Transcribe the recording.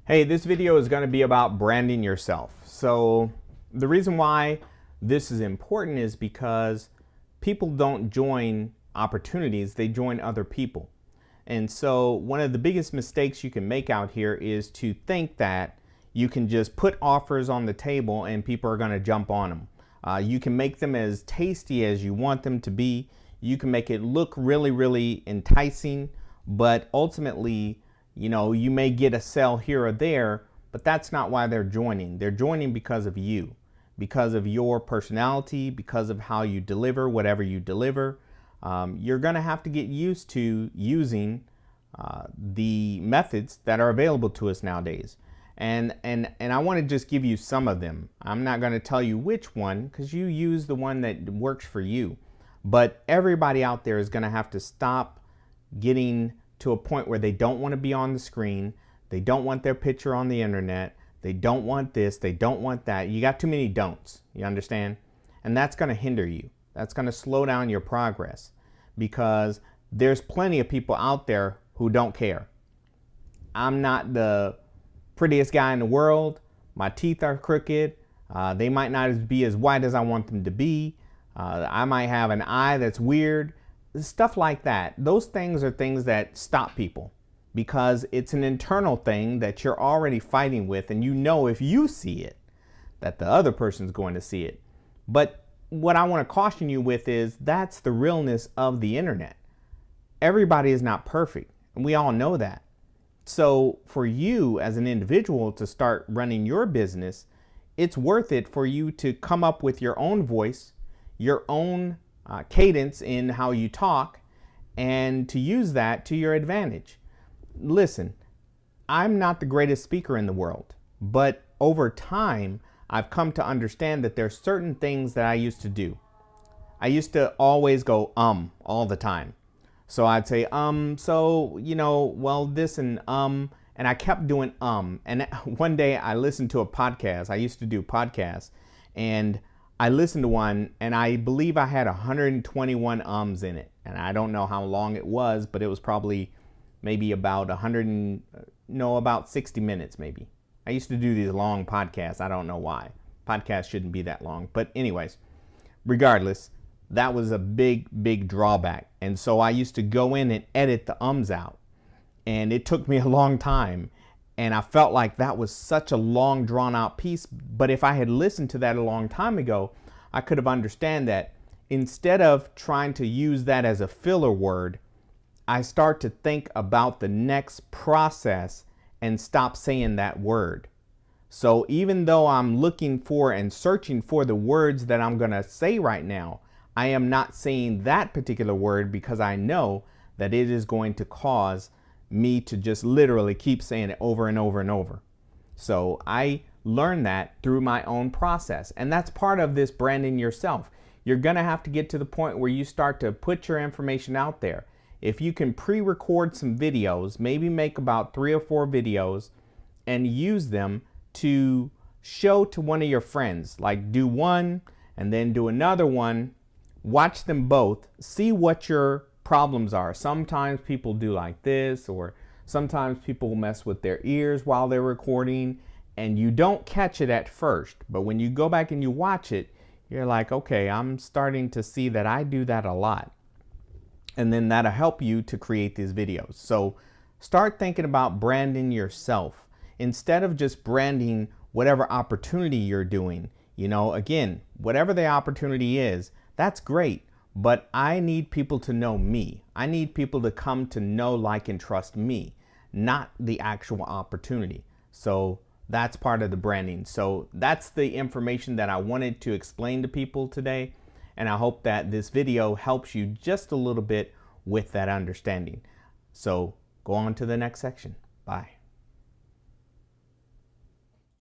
Hey, this video is going to be about branding yourself. So the reason why this is important is because people don't join opportunities, they join other people. And so one of the biggest mistakes you can make out here is to think that you can just put offers on the table and people are going to jump on them. You can make them as tasty as you want them to be. You can make it look really, really enticing, but ultimately, you may get a sale here or there, but that's not why they're joining. They're joining because of you, because of your personality, because of how you deliver whatever you deliver. You're going to have to get used to using the methods that are available to us nowadays. And I want to just give you some of them. I'm not going to tell you which one because you use the one that works for you. But everybody out there is going to have to stop getting to a point where they don't want to be on the screen. They don't want their picture on the internet. They don't want this. They don't want that. You got too many don'ts. You understand? And that's going to hinder you. That's going to slow down your progress because there's plenty of people out there who don't care. I'm not the prettiest guy in the world. My teeth are crooked. They might not be as white as I want them to be. I might have an eye that's weird. Stuff like that. Those things are things that stop people because it's an internal thing that you're already fighting with, and if you see it, that the other person's going to see it. But what I want to caution you with is that's the realness of the internet. Everybody is not perfect, and we all know that. So for you as an individual to start running your business, it's worth it for you to come up with your own voice, your own cadence in how you talk, and to use that to your advantage. Listen, I'm not the greatest speaker in the world, but over time, I've come to understand that there's certain things that I used to do. I used to always go all the time. So I'd say well, this and I kept doing and one day I listened to a podcast. I used to do podcasts, and I listened to one, and I believe I had 121 ums in it. And I don't know how long it was, but it was probably maybe about about 60 minutes maybe. I used to do these long podcasts. I don't know why. Podcasts shouldn't be that long. But anyways, regardless, that was a big, big drawback. And so I used to go in and edit the ums out. And it took me a long time. And I felt like that was such a long, drawn out piece. But if I had listened to that a long time ago, I could have understood that instead of trying to use that as a filler word, I start to think about the next process and stop saying that word. So even though I'm looking for and searching for the words that I'm going to say right now, I am not saying that particular word because I know that it is going to cause me to just literally keep saying it over and over and over. So I learned that through my own process. And that's part of this branding yourself. You're going to have to get to the point where you start to put your information out there. If you can pre-record some videos, maybe make about 3 or 4 videos and use them to show to one of your friends, like do one and then do another one, watch them both, see what your problems are. Sometimes people do like this, or sometimes people mess with their ears while they're recording, and you don't catch it at first. But when you go back and you watch it, you're like, okay, I'm starting to see that I do that a lot. And then that'll help you to create these videos. So start thinking about branding yourself instead of just branding whatever opportunity you're doing. Again, whatever the opportunity is, that's great. But I need people to know me. I need people to come to know, like, and trust me, not the actual opportunity. So that's part of the branding. So that's the information that I wanted to explain to people today. And I hope that this video helps you just a little bit with that understanding. So go on to the next section. Bye.